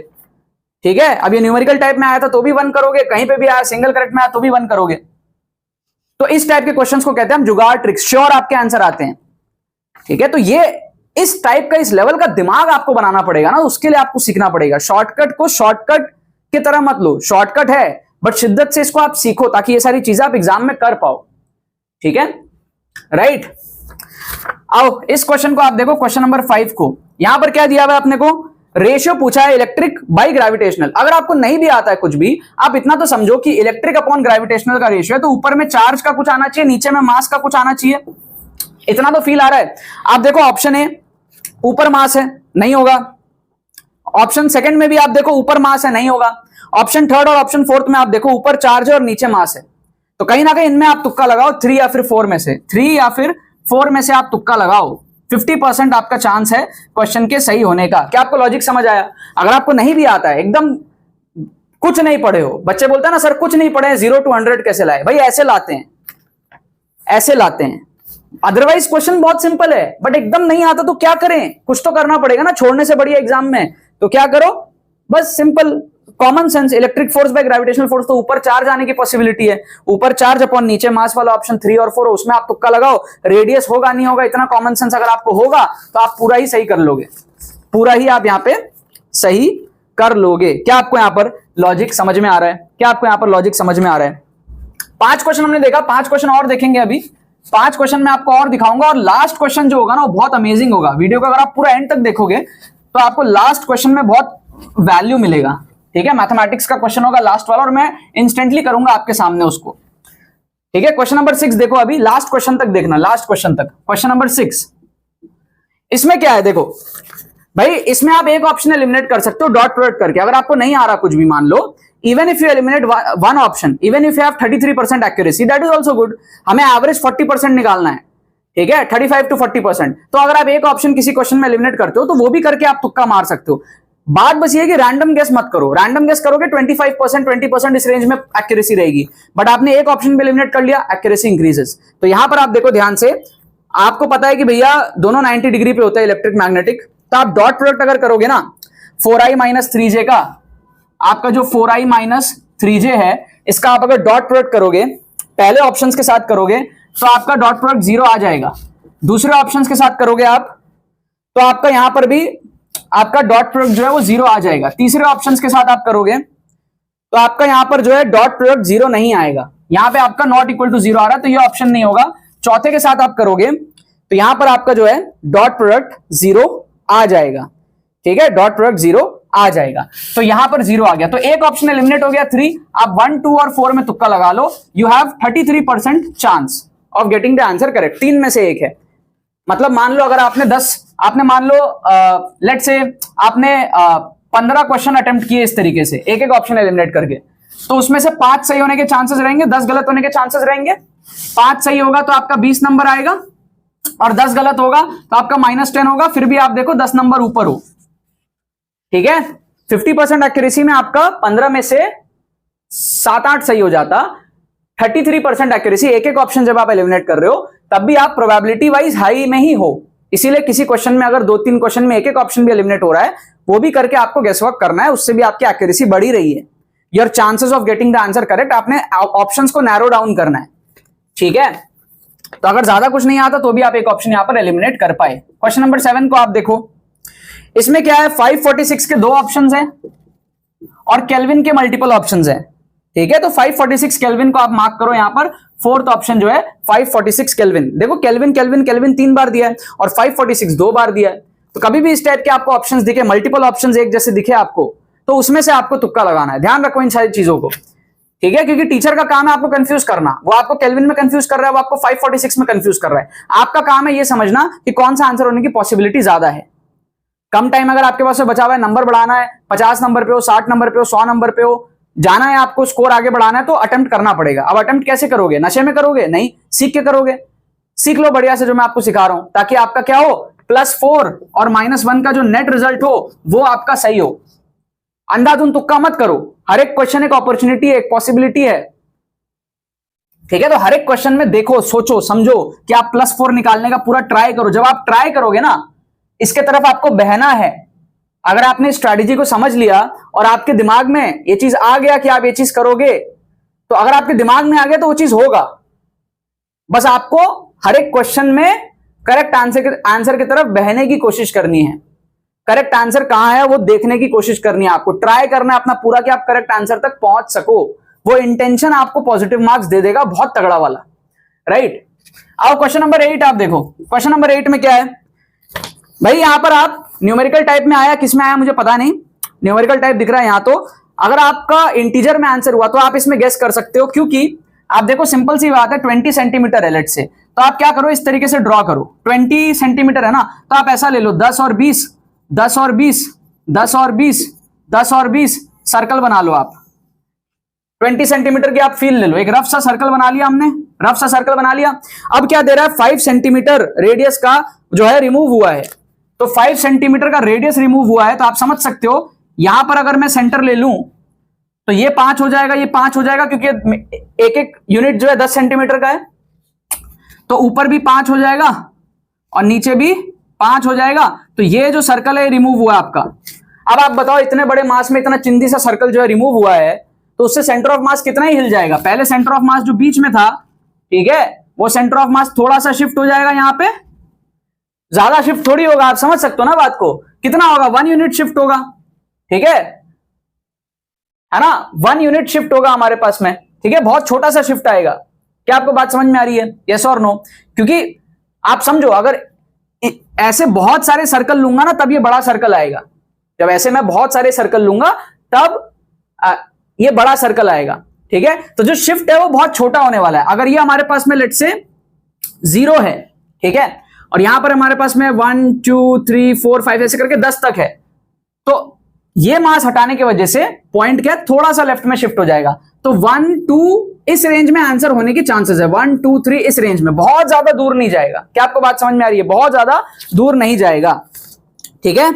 A: ठीक है। अब ये न्यूमेरिकल टाइप में आया था तो भी 1 करोगे, कहीं पे भी आया सिंगल करेक्ट में आया तो भी 1 करोगे। तो इस टाइप के क्वेश्चंस को कहते हैं हम जुगाड़ ट्रिक्स, श्योर आपके आंसर आते हैं, ठीक है। तो ये इस टाइप का, इस लेवल का दिमाग आपको बनाना पड़ेगा ना, उसके लिए आपको सीखना पड़ेगा। शॉर्टकट को शॉर्टकट की तरह मत लो, शॉर्टकट है बट शिद्दत से इसको आप सीखो ताकि ये सारी चीजें आप एग्जाम में कर पाओ, ठीक है, राइट। आओ इस क्वेश्चन को आप देखो, क्वेश्चन नंबर 5 को, यहां पर क्या दिया हुआ है अपने को, रेशियो पूछा है इलेक्ट्रिक बाई ग्रेविटेशनल। अगर आपको नहीं भी आता है कुछ भी, आप इतना तो समझो कि इलेक्ट्रिक अपॉन ग्रेविटेशनल का रेशियो है, तो ऊपर में चार्ज का कुछ आना चाहिए, नीचे में मास का कुछ आना चाहिए, इतना तो फील आ रहा है। आप देखो ऑप्शन ए ऊपर मास है, नहीं होगा। ऑप्शन सेकंड में भी आप देखो ऊपर मास है, नहीं होगा। ऑप्शन थर्ड और ऑप्शन फोर्थ में आप देखो ऊपर चार्ज है और नीचे मास है, तो कहीं ना कहीं इनमें आप तुक्का लगाओ, 3 या फिर 4 में से, 3 या फिर 4 में से आप तुक्का लगाओ। 50% आपका चांस है क्वेश्चन के सही होने का। क्या आपको लॉजिक समझ आया? अगर आपको नहीं भी आता है, एकदम कुछ नहीं पढ़े हो, बच्चे बोलते हैं ना सर कुछ नहीं पढ़े, 0 to 100 कैसे लाए, भाई ऐसे लाते हैं, ऐसे लाते हैं। अदरवाइज क्वेश्चन बहुत सिंपल है, बट एकदम नहीं आता तो क्या करें, कुछ तो करना पड़ेगा ना, छोड़ने से बढ़िया एग्जाम में। तो क्या करो, बस simple common sense, electric force by gravitational force, तो ऊपर चार्ज आने की पॉसिबिलिटी है, ऊपर चार्ज अपॉन नीचे मास वाला ऑप्शन 3 और 4, उसमें आप तुक्का लगाओ। रेडियस होगा नहीं होगा, इतना कॉमन सेंस अगर आपको होगा तो आप पूरा ही सही कर लोगे, पूरा ही आप यहाँ पे सही कर लोगे। क्या आपको यहाँ पर लॉजिक समझ में आ रहा है? क्या आपको यहाँ पर लॉजिक समझ में आ रहा है? 5 क्वेश्चन हमने देखा, 5 क्वेश्चन और देखेंगे अभी, 5 क्वेश्चन मैं आपको और दिखाऊंगा, और लास्ट क्वेश्चन जो होगा ना वो बहुत अमेजिंग होगा। वीडियो को अगर आप पूरा एंड तक देखोगे तो आपको लास्ट क्वेश्चन में बहुत वैल्यू मिलेगा, ठीक है। मैथमेटिक्स का क्वेश्चन होगा लास्ट वाला, और मैं इंस्टेंटली करूंगा आपके सामने उसको, ठीक है। क्वेश्चन नंबर 6 देखो, अभी लास्ट क्वेश्चन तक देखना, लास्ट क्वेश्चन तक, क्वेश्चन नंबर 6। इसमें क्या है देखो भाई, इसमें आप एक ऑप्शन एलिमिनेट कर सकते हो डॉट प्रोडक्ट करके। अगर आपको नहीं आ रहा कुछ भी, मान लो even if you eliminate one option, even if you have 33% accuracy, that is also good. हमें एवरेज 40% निकालना है, ठीक है, 35 to 40%। तो अगर आप एक ऑप्शन किसी क्वेश्चन में एलिमिनेट करते हो तो वो भी करके आप तुक्का मार सकते हो। बात बस ये है कि रैंडम गेस मत करो, रैंडम गेस करोगे 25% 20% इस रेंज में एक्यूरेसी रहेगी, बट आपने एक ऑप्शन पे एलिमिनेट कर लिया, एक्यूरेसी इंक्रीजेस। तो यहां पर आप देखो ध्यान से, आपको पता है कि भैया दोनों 90 डिग्री पे होता है, इलेक्ट्रिक मैग्नेटिक। तो आप डॉट प्रोडक्ट अगर करोगे ना 4i - 3j का, आपका जो 4i - 3j है, इसका आप अगर डॉट प्रोडक्ट करोगे, पहले ऑप्शंस के साथ करोगे, तो आपका डॉट प्रोडक्ट 0 आ जाएगा। दूसरे ऑप्शंस के साथ करोगे आप तो आपका यहां पर भी आपका डॉट प्रोडक्ट जो है वो 0 आ जाएगा। तीसरे ऑप्शंस के साथ आप करोगे तो आपका यहां पर जो है डॉट प्रोडक्ट 0 नहीं आएगा, यहां पे आपका नॉट इक्वल टू 0 आ रहा है, तो ये ऑप्शन नहीं होगा। चौथे के साथ आप करोगे तो यहां पर आपका जो है डॉट प्रोडक्ट 0 आ जाएगा, ठीक है, डॉट प्रोडक्ट 0 आ जाएगा। तो यहां पर 0 आ गया, तो एक ऑप्शन एलिमिनेट हो गया 3। आप 1, 2 और 4 में तुक्का लगा लो, you have 33% chance of getting the answer correct. 3 में से एक है, मतलब मान लो अगर आपने मान लो लेट्स से आपने 15 क्वेश्चन अटेम्प्ट किए इस तरीके से एक एक ऑप्शन एलिमिनेट करके, तो उसमें से 5 सही होने के चांसेस रहेंगे, 10 गलत होने के चांसेस रहेंगे। 5 सही होगा तो आपका 20 नंबर आएगा और 10 गलत होगा तो आपका -10 होगा, फिर भी आप देखो 10 नंबर ऊपर हो, ठीक है। 50% एक्यूरेसी में आपका 15 में से 7-8 सही हो जाता। 33% एक्यूरेसी, एक एक ऑप्शन जब आप एलिमिनेट कर रहे हो तब भी आप प्रोबेबिलिटी वाइज हाई में ही हो। इसीलिए किसी क्वेश्चन में अगर 2-3 क्वेश्चन में एक एक ऑप्शन भी एलिमिनेट हो रहा है, वो भी करके आपको गेसवर्क करना है, उससे भी आपकी एक्यूरेसी बढ़ी रही है। Your chances of getting the answer correct, आपने ऑप्शंस को नैरो डाउन करना है, ठीक है। तो अगर ज्यादा कुछ नहीं आता तो भी आप एक ऑप्शन यहां पर एलिमिनेट कर पाए। क्वेश्चन नंबर 7 को आप देखो, इसमें क्या है 546 के 2 ऑप्शंस हैं और केल्विन के मल्टीपल ऑप्शंस हैं, ठीक है। तो 546 केल्विन को आप मार्क करो यहां पर। फोर्थ ऑप्शन जो है 546 केल्विन, देखो केल्विन केल्विन केल्विन 3 बार दिया है और 546 2 बार दिया है। तो कभी भी इस टाइप के आपको ऑप्शंस दिखे, मल्टीपल ऑप्शंस एक जैसे दिखे आपको, तो उसमें से आपको तुक्का लगाना है। ध्यान रखो इन सारी चीजों को, ठीक है, क्योंकि टीचर का काम है आपको कंफ्यूज करना। वो आपको केल्विन में कंफ्यूज कर रहा है, वो आपको 546 में कंफ्यूज कर रहा है। आपका काम है ये समझना कि कौन सा आंसर होने की पॉसिबिलिटी ज्यादा है। कम टाइम अगर आपके पास बचा हुआ है, नंबर बढ़ाना है, 50 नंबर पे हो, 60 नंबर पे हो, 100 नंबर पे हो, जाना है आपको, स्कोर आगे बढ़ाना है, तो अटेम्प्ट करना पड़ेगा। अब अटेम्प्ट कैसे करोगे? नशे में करोगे? नहीं, सीख के करोगे। सीख लो बढ़िया से जो मैं आपको सिखा रहा हूं, ताकि आपका क्या हो, +4 और -1 का जो नेट रिजल्ट हो वो आपका सही हो। अंधाधुन तुक्का मत करो, हर एक क्वेश्चन एक अपॉर्चुनिटी है, एक पॉसिबिलिटी है, ठीक है। तो हर एक क्वेश्चन में देखो, सोचो, समझो कि आप +4 निकालने का पूरा ट्राई करो। जब आप ट्राई करोगे ना, इसके तरफ आपको बहना है। अगर आपने स्ट्रैटेजी को समझ लिया और आपके दिमाग में ये चीज आ गया कि आप ये चीज करोगे, तो अगर आपके दिमाग में आ गया तो वो चीज होगा। बस आपको हर एक क्वेश्चन में करेक्ट आंसर की तरफ बहने की कोशिश करनी है। करेक्ट आंसर कहां है वो देखने की कोशिश करनी है, आपको ट्राई करना है अपना पूरा कि आप करेक्ट आंसर तक पहुंच सको। वो इंटेंशन आपको पॉजिटिव मार्क्स दे देगा, बहुत तगड़ा वाला, राइट। अब क्वेश्चन नंबर 8 आप देखो। क्वेश्चन नंबर 8 में क्या है भाई, यहां पर आप न्यूमेरिकल टाइप में आया, किस में आया मुझे पता नहीं, न्यूमेरिकल टाइप दिख रहा है यहां। तो अगर आपका इंटीजर में आंसर हुआ तो आप इसमें गेस कर सकते हो, क्योंकि आप देखो सिंपल सी बात है, 20 सेंटीमीटर है लेट से, तो आप क्या करो, इस तरीके से ड्रॉ करो। 20 सेंटीमीटर है ना, तो आप ऐसा ले लो 10 और 20, 10 और 20, 10 और 20, 10 और 20, सर्कल बना लो आप। 20 सेंटीमीटर की आप फील ले लो, एक रफ सा सर्कल बना लिया हमने, रफ सा सर्कल बना लिया। अब क्या दे रहा है, 5 सेंटीमीटर रेडियस का जो है रिमूव हुआ है। तो 5 सेंटीमीटर का रेडियस रिमूव हुआ है, तो आप समझ सकते हो यहां पर अगर मैं सेंटर ले लूं तो ये 5 हो जाएगा, ये 5 हो जाएगा, क्योंकि एक एक यूनिट जो है 10 सेंटीमीटर का है, तो ऊपर भी 5 हो जाएगा और नीचे भी 5 हो जाएगा। तो ये जो सर्कल है रिमूव हुआ आपका। अब आप बताओ, इतने बड़े मास में इतना चिंदी सा सर्कल जो है रिमूव हुआ है, तो उससे सेंटर ऑफ मास कितना ही हिल जाएगा। पहले सेंटर ऑफ मास जो बीच में था, ठीक है, वो सेंटर ऑफ मास थोड़ा सा शिफ्ट हो जाएगा, यहां पे ज्यादा शिफ्ट थोड़ी होगा, आप समझ सकते हो ना बात को। कितना होगा, 1 यूनिट शिफ्ट होगा, ठीक है ना, 1 यूनिट शिफ्ट होगा हमारे पास में, ठीक है, बहुत छोटा सा शिफ्ट आएगा। क्या आपको बात समझ में आ रही है, यस और नो? क्योंकि आप समझो, अगर ऐसे बहुत सारे सर्कल लूंगा ना तब ये बड़ा सर्कल आएगा। जब ऐसे मैं बहुत सारे सर्कल लूंगा तब ये बड़ा सर्कल आएगा, ठीक है। तो जो शिफ्ट है वो बहुत छोटा होने वाला है। अगर ये हमारे पास में लेट से 0 है, ठीक है, और यहां पर हमारे पास में 1 2 3 4 5 ऐसे करके 10 तक है, तो ये मास हटाने की वजह से पॉइंट क्या थोड़ा सा लेफ्ट में शिफ्ट हो जाएगा। तो 1 2 इस रेंज में आंसर होने की चांसेस है, 1 2 3 इस रेंज में, बहुत ज्यादा दूर नहीं जाएगा। क्या आपको बात समझ में आ रही है, बहुत ज्यादा दूर नहीं जाएगा, ठीक है,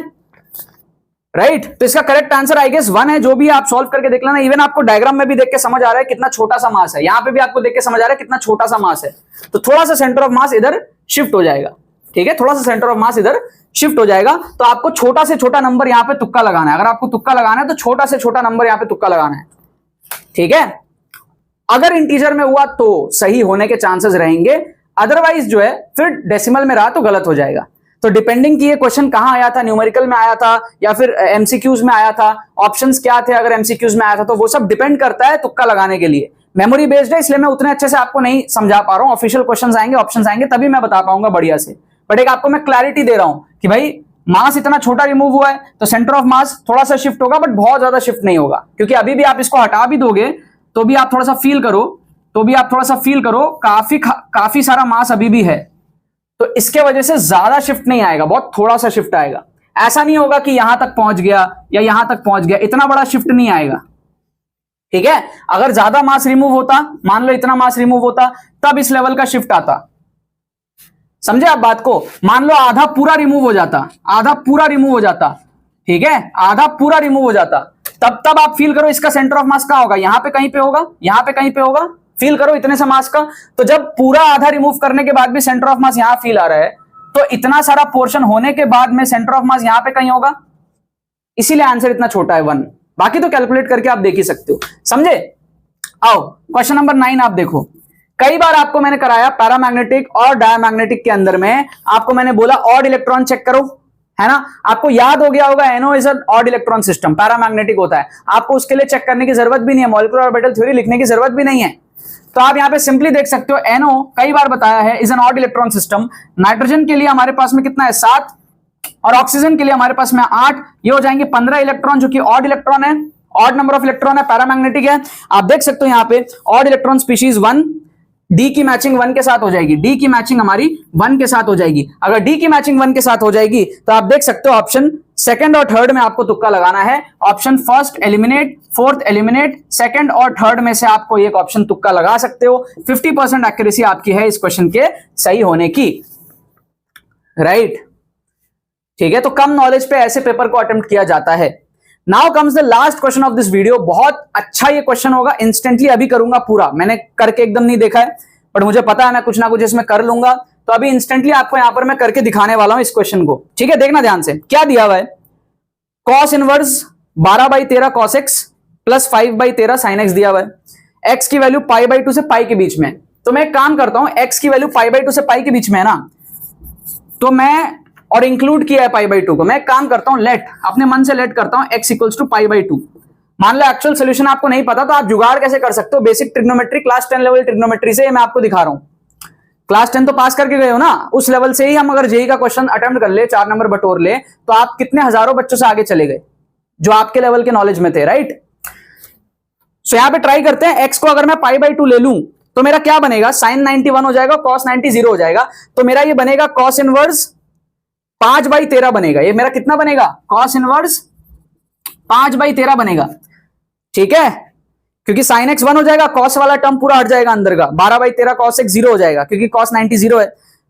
A: राइट। तो इसका करेक्ट आंसर आई गेस 1 है। जो भी आप सॉल्व करके देख लेना, इवन आपको डायग्राम में भी देख के समझ आ रहा है कितना छोटा सा मास है, यहां पे भी आपको देख के समझ आ रहा है कितना छोटा सा मास है। तो थोड़ा सा सेंटर ऑफ मास इधर शिफ्ट हो जाएगा, ठीक है, थोड़ा सा सेंटर ऑफ मास इधर शिफ्ट हो जाएगा। तो आपको छोटा से छोटा नंबर यहां पे तुक्का लगाना है। अगर आपको तुक्का लगाना है तो छोटा से छोटा नंबर यहां पे तुक्का लगाना है, ठीक है, अगर इंटीजर में हुआ तो सही होने के चांसेस रहेंगे, अदरवाइज जो है फिर डेसिमल में रहा तो गलत हो जाएगा। तो डिपेंडिंग कि ये क्वेश्चन कहां आया था, न्यूमेरिकल में आया था या फिर एमसीक्यूज में आया था, ऑप्शंस क्या थे अगर एमसीक्यूज में आया था, तो वो सब डिपेंड करता है तुक्का लगाने के लिए। मेमोरी बेस्ड है इसलिए मैं उतने अच्छे से आपको नहीं समझा पा रहा हूं। ऑफिशियल क्वेश्चंस आएंगे, ऑप्शंस आएंगे, तभी मैं बता पाऊंगा बढ़िया से। बट एक आपको मैं क्लैरिटी दे रहा हूं कि भाई मास इतना छोटा रिमूव हुआ है तो सेंटर ऑफ मास थोड़ा सा शिफ्ट होगा, बट बहुत ज्यादा शिफ्ट नहीं होगा, क्योंकि अभी भी आप इसको हटा भी दोगे तो भी आप थोड़ा सा फील करो, काफी सारा मास अभी भी है, तो इसके वजह से ज्यादा शिफ्ट नहीं आएगा, बहुत थोड़ा सा शिफ्ट आएगा। ऐसा नहीं होगा कि यहां तक पहुंच गया या यहां तक पहुंच गया, इतना बड़ा शिफ्ट नहीं आएगा। ठीक है, अगर ज्यादा मास रिमूव होता, मान लो इतना मास रिमूव होता, तब इस लेवल का शिफ्ट आता। समझे आप बात को? मान लो आधा पूरा रिमूव हो जाता, ठीक है, आधा पूरा रिमूव हो जाता, तब आप फील करो इसका सेंटर ऑफ मास कहां होगा, यहां पे कहीं पे होगा, फील करो इतने से मास का। तो जब पूरा आधा रिमूव करने के बाद भी सेंटर ऑफ मास यहां फील आ रहा है, तो इतना सारा पोर्शन होने के बाद में सेंटर ऑफ मास यहां पे कहीं होगा, इसीलिए आंसर इतना छोटा है 1। बाकी तो कैलकुलेट करके आप देख ही सकते हो। समझे? आओ क्वेश्चन नंबर 9 आप देखो। कई बार आपको मैंने कराया पैरामैग्नेटिक और डायमैग्नेटिक के अंदर में, आपको मैंने बोला ऑड इलेक्ट्रॉन चेक करो, है ना? आपको याद हो गया होगा NO is an odd electron system, paramagnetic होता है, आपको उसके लिए चेक करने की जरूरत भी नहीं है, मॉलिक्यूलर ऑर्बिटल थ्योरी लिखने की जरूरत भी नहीं है। तो आप यहां पे सिंपली देख सकते हो NO कई बार बताया है is an odd electron system. Nitrogen के लिए हमारे पास में कितना है 7 और ऑक्सीजन के लिए हमारे पास में 8, ये हो जाएंगे 15 इलेक्ट्रॉन, जो कि ऑड इलेक्ट्रॉन है, ऑड नंबर ऑफ इलेक्ट्रॉन है, पैरामैग्नेटिक है। आप देख सकते हो यहां पे ऑड इलेक्ट्रॉन स्पीशीज 1, डी की मैचिंग 1 के साथ हो जाएगी, डी की मैचिंग हमारी 1 के साथ हो जाएगी। अगर डी की मैचिंग 1 के साथ हो जाएगी तो आप देख सकते हो ऑप्शन सेकंड और थर्ड में आपको तुक्का लगाना है। Option first eliminate, fourth eliminate, second और थर्ड में से आपको एक ऑप्शन तुक्का लगा सकते हो। 50% एक्यूरेसी आपकी है इस क्वेश्चन के सही होने की, राइट? ठीक है, तो कम नॉलेज पे ऐसे पेपर को अटेम्प्ट किया जाता है। Now comes the last question of this video. बहुत अच्छा ये क्वेश्चन होगा, इंस्टेंटली अभी करूंगा पूरा, मैंने करके एकदम नहीं देखा है, बट मुझे पता है मैं कुछ ना कुछ इसमें कर लूंगा, तो अभी इंस्टेंटली आपको यहां पर मैं करके दिखाने वाला हूं इस क्वेश्चन को। ठीक है, देखना ध्यान से। क्या दिया हुआ है? Cos inverse 12/13 cos x plus 5/13 sine x दिया हुआ है। एक्स की वैल्यू π/2 से पाई के बीच में। तो मैं एक काम करता हूं, एक्स की वैल्यू π/2 से पाई के बीच में है ना, तो मैं और इंक्लूड किया है π/2 को, मैं एक काम करता हूं, लेट, अपने मन से लेट करता हूं x इक्वल्स टू π/2। मान लो एक्चुअल सोल्यूशन आपको नहीं पता तो आप जुगाड़ कैसे कर सकते हो, basic trigonometry, class 10 level trigonometry से मैं आपको दिखा रहा हूं। क्लास 10 तो पास करके गए हो ना, उस लेवल से ही हम अगर जेई का क्वेश्चन अटेम्प्ट कर ले, 4 नंबर बटोर ले, तो आप कितने हजारों बच्चों से आगे चले गए जो आपके लेवल के नॉलेज में थे, राइट? सो यहां पे ट्राई करते हैं, x को अगर मैं π/2 ले लूं तो मेरा क्या बनेगा, साइन 91 हो जाएगा, कॉस 90 0 हो जाएगा, तो मेरा ये बनेगा कॉस इनवर्स 5/13 बनेगा। ये मेरा कितना बनेगा, कॉस इनवर्स 5/13 बनेगा। ठीक है, क्योंकि साइन एक्स 1 हो जाएगा, कॉस वाला टर्म पूरा हट जाएगा अंदर का, 12/13 कॉस एक्स 0 हो जाएगा, क्योंकि कॉस 90 0 है,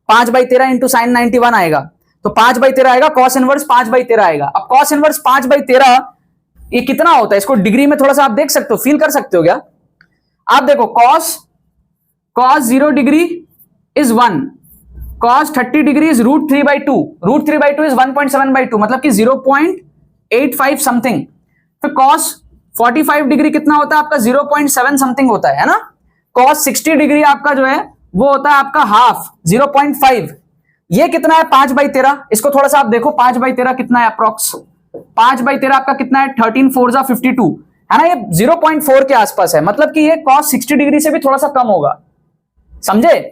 A: 5/13 इंटू साइन 91 आएगा, तो 5/13 आएगा, कॉस इनवर्स 5/13 आएगा। अब कॉस इनवर्स 5/13 ये कितना होता है, इसको डिग्री में थोड़ा सा आप देख सकते हो, फील कर सकते हो क्या? आप देखो, cos 0 degree is 1, cos 30 degree is √3/2, √3/2 is 1.7/2, मतलब कि 0.85 समथिंग। फिर cos 45 डिग्री कितना होता है आपका, 0.7 समथिंग होता है ना? cos 60 डिग्री आपका जो है वो होता है आपका हाफ, 0.5। ये कितना है, 5/13। इसको थोड़ा सा आप देखो, 5/13 कितना है अप्रोक्स, 5/13 आपका कितना है, 13 4 52 है ना, ये 0.4 के आसपास है, मतलब कि ये cos 60 डिग्री से भी थोड़ा सा कम होगा, समझे?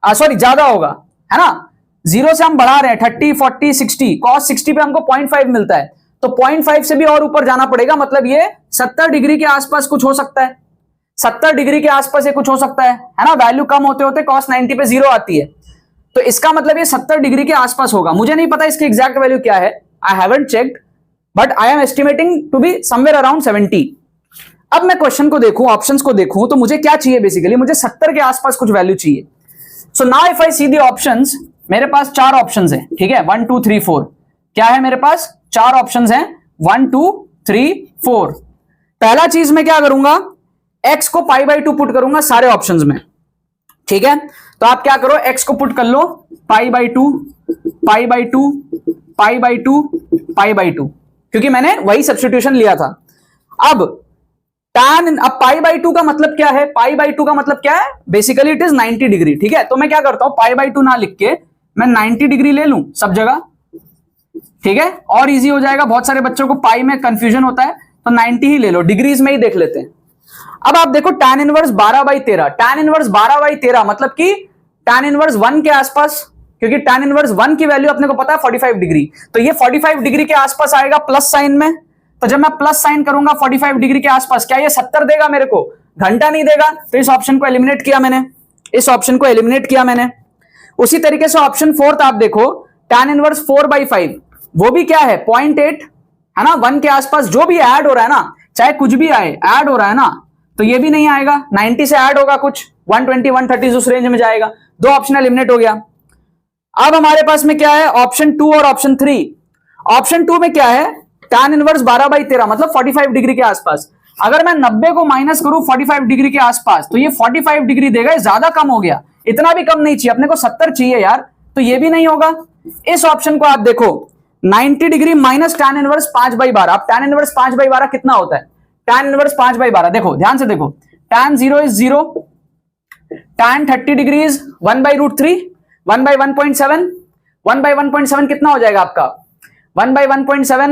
A: सॉरी, ज्यादा होगा, है ना? 0 से हम बढ़ा रहे हैं, 30 40 60, cos 60 पे हमको 0.5 मिलता है, तो 0.5 से भी और ऊपर जाना पड़ेगा, मतलब ये 70 डिग्री के आसपास कुछ हो सकता है, 70 डिग्री के आसपास ये कुछ हो सकता है ना? वैल्यू कम होते होते cos 90 पे 0 आती है, तो इसका मतलब ये 70 डिग्री के आसपास होगा। मुझे नहीं पता इसकी एग्जैक्ट वैल्यू क्या है, I haven't checked, but I am estimating to be somewhere around 70। अब मैं क्वेश्चन को देखूं, ऑप्शंस को देखूं, तो मुझे क्या चाहिए, बेसिकली मुझे 70 के आसपास कुछ वैल्यू चाहिए। So now if I see the options, मेरे पास 4 ऑप्शंस हैं, ठीक है, 1 2 3 4, क्या है मेरे पास, 4 ऑप्शंस हैं, 1 2 3 4। पहला चीज मैं क्या करूंगा, x को π/2 पुट करूंगा सारे ऑप्शंस में, ठीक है? तो आप क्या करो, x को पुट कर लो π/2 π/2 π/2 π/2, क्योंकि मैंने वही सब्स्टिट्यूशन लिया था। अब tan, अब पाई बाई 2 का मतलब क्या है? पाई बाई 2 का मतलब क्या है? Basically it is 90 degree. ठीक है, तो मैं क्या करता हूं, पाई बाई 2 ना लिख के मैं 90 डिग्री ले लूं सब जगह। ठीक है, और इजी हो जाएगा। बहुत सारे बच्चों को पाई में कंफ्यूजन होता है, तो 90 ही ले लो, डिग्रीज में ही देख लेते हैं। अब आप देखो tan इनवर्स 12/13, tan इनवर्स 12/13 मतलब कि tan इनवर्स 1 के आसपास, क्योंकि tan इनवर्स 1 की वैल्यू अपने को पता है 45 डिग्री, तो ये 45 डिग्री के आसपास आएगा प्लस साइन में। तो जब मैं प्लस साइन करूंगा 45 डिग्री के आसपास, क्या ये 70 देगा मेरे को? घंटा नहीं देगा, तो इस ऑप्शन को एलिमिनेट किया मैंने, इस ऑप्शन को एलिमिनेट किया मैंने। उसी तरीके से ऑप्शन 4 आप देखो, tan इनवर्स 4/5, वो भी क्या है? 0.8 है ना, 1 के आसपास। जो भी ऐड हो रहा है ना, चाहे कुछ भी आए, ऐड हो रहा है ना, तो ये भी नहीं आएगा। 90 से ऐड होगा कुछ 120 130 उस रेंज में जाएगा। दो ऑप्शन एलिमिनेट हो गया। अब हमारे पास में क्या है? ऑप्शन 2 और ऑप्शन 3। ऑप्शन 2 में क्या है? tan इनवर्स 12/13 मतलब 45 डिग्री के आसपास। अगर मैं 90 को माइनस करूं 45 डिग्री के आसपास, तो ये 45 डिग्री देगा। ज्यादा कम हो गया, इतना भी कम नहीं चाहिए अपने को, 70 चाहिए यार, तो ये भी नहीं होगा। इस ऑप्शन को आप देखो, 90 डिग्री माइनस tan इनवर्स 5/12। अब tan इनवर्स 5/12 कितना होता है? tan इनवर्स 5/12 देखो, ध्यान से देखो, tan 0 is 0, tan 30 degree is 1/√3, 1/1.7, 1/1.7 कितना हो जाएगा आपका? 1/1.7,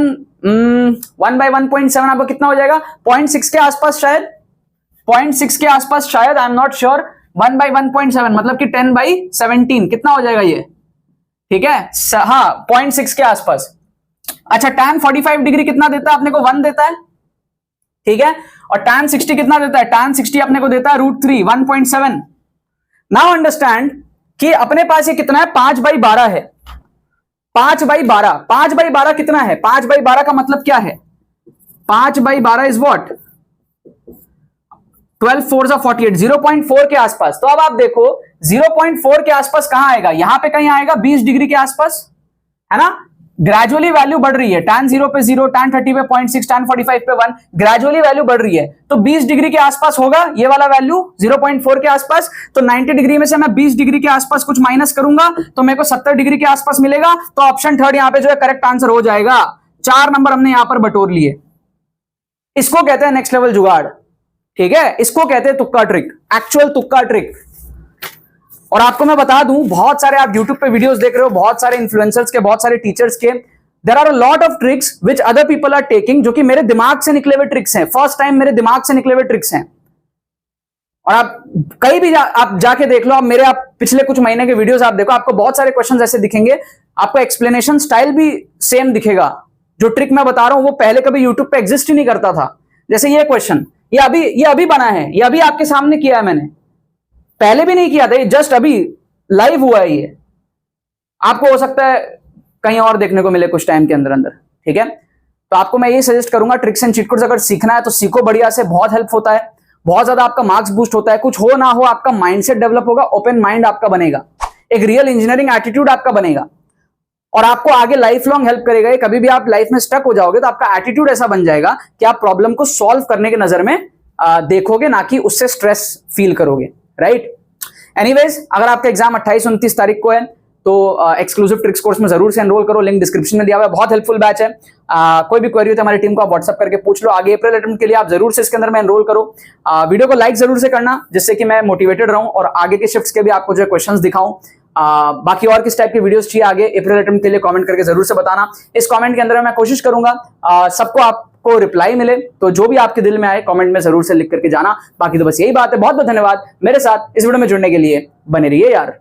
A: 1/1.7 आपका कितना हो जाएगा? 0.6 के आसपास शायद, 0.6 के आसपास शायद, आई एम नॉट श्योर। 1/1.7 मतलब कि 10/17 कितना हो जाएगा ये? ठीक है, हाँ 0.6 के आसपास। अच्छा, tan 45 डिग्री कितना देता है अपने को? 1 देता है। ठीक है, और tan 60 कितना देता है? tan 60 अपने को देता है √3, 1.7। नाउ अंडरस्टैंड कि अपने पास ये कितना है? 5/12 है। 5/12, 5/12 कितना है? 5/12 का मतलब क्या है? 5/12 इज व्हाट? 12 4 48, 0.4 के आसपास। तो अब आप देखो 0.4 के आसपास कहां आएगा? यहां पे कहीं आएगा 20 डिग्री के आसपास, है ना। ग्रेजुअली वैल्यू बढ़ रही है, tan 0 पे 0, tan 30 पे 0.6, tan 45 पे 1, ग्रेजुअली वैल्यू बढ़ रही है, तो 20 डिग्री के आसपास होगा ये वाला वैल्यू 0.4 के आसपास। तो 90 डिग्री में से मैं 20 डिग्री के आसपास कुछ माइनस करूंगा तो मेरे को 70 डिग्री के आसपास मिलेगा। तो ऑप्शन 3 यहां पे जो है करेक्ट आंसर हो जाएगा। 4 नंबर हमने यहां पर बटोर लिए। इसको कहते हैं नेक्स्ट लेवल जुगाड़। ठीक है, इसको कहते हैं तुक्का ट्रिक, एक्चुअल तुक्का ट्रिक। और आपको मैं बता दूं, बहुत सारे आप YouTube पे वीडियोस देख रहे हो, बहुत सारे इन्फ्लुएंसर्स के, बहुत सारे टीचर्स के, there are a lot of tricks which other people are taking, जो कि मेरे दिमाग से निकले हुए ट्रिक्स हैं, फर्स्ट टाइम मेरे दिमाग से निकले हुए ट्रिक्स हैं। और आप कहीं भी आप जाके देख लो, आप पिछले कुछ महीने के वीडियोस आप देखो, आपको बहुत सारे क्वेश्चंस ऐसे दिखेंगे, आपको एक्सप्लेनेशन स्टाइल भी सेम दिखेगा। जो ट्रिक मैं बता रहा हूं वो पहले कभी यूट्यूब पे एग्जिस्ट ही नहीं करता था। जैसे ये क्वेश्चन, ये अभी बना है, ये अभी आपके सामने किया है मैंने, पहले भी नहीं किया था, ये जस्ट अभी लाइव हुआ है। ये आपको हो सकता है कहीं और देखने को मिले कुछ टाइम के अंदर अंदर। ठीक है, तो आपको मैं ये सजेस्ट करूंगा, ट्रिक्स एंड चीट कोड्स अगर सीखना है तो सीखो बढ़िया से, बहुत हेल्प होता है, बहुत ज्यादा आपका मार्क्स बूस्ट होता है। कुछ हो ना हो आपका माइंडसेट डेवलप होगा, ओपन माइंड आपका बनेगा, एक रियल इंजीनियरिंग एटीट्यूड आपका बनेगा, और आपको आगे लाइफ लॉन्ग हेल्प करेगा। कभी भी आप लाइफ में स्टक हो जाओगे तो आपका एटीट्यूड ऐसा बन जाएगा कि आप प्रॉब्लम को सॉल्व करने के नजर में देखोगे, ना कि उससे स्ट्रेस फील करोगे। राइट, एनीवेज, अगर आपका एग्जाम 28-29 तारीख को है तो एक्सक्लूसिव ट्रिक्स कोर्स में जरूर से एनरोल करो, लिंक डिस्क्रिप्शन में दिया हुआ है, बहुत हेल्पफुल बैच है। कोई भी क्वेरी हो तो हमारी टीम को आप व्हाट्सएप करके पूछ लो। आगे अप्रैल अटेम्प्ट के लिए आप जरूर से इसके अंदर में एनरोल करो। वीडियो को लाइक जरूर से करना, जिससे कि मैं मोटिवेटेड रहूं और आगे के शिफ्ट्स के भी आपको जो क्वेश्चंस दिखाऊं। बाकी और किस टाइप की वीडियोस चाहिए आगे अप्रैल अटेम्प्ट के लिए कमेंट करके जरूर से बताना। इस कमेंट के अंदर मैं कोशिश करूंगा सबको आपको रिप्लाई मिले, तो जो भी आपके दिल में आए कमेंट में जरूर से लिख करके जाना। बाकी तो बस यही बात है। बहुत बहुत धन्यवाद मेरे साथ इस वीडियो में जुड़ने के लिए, बने रहिए यार।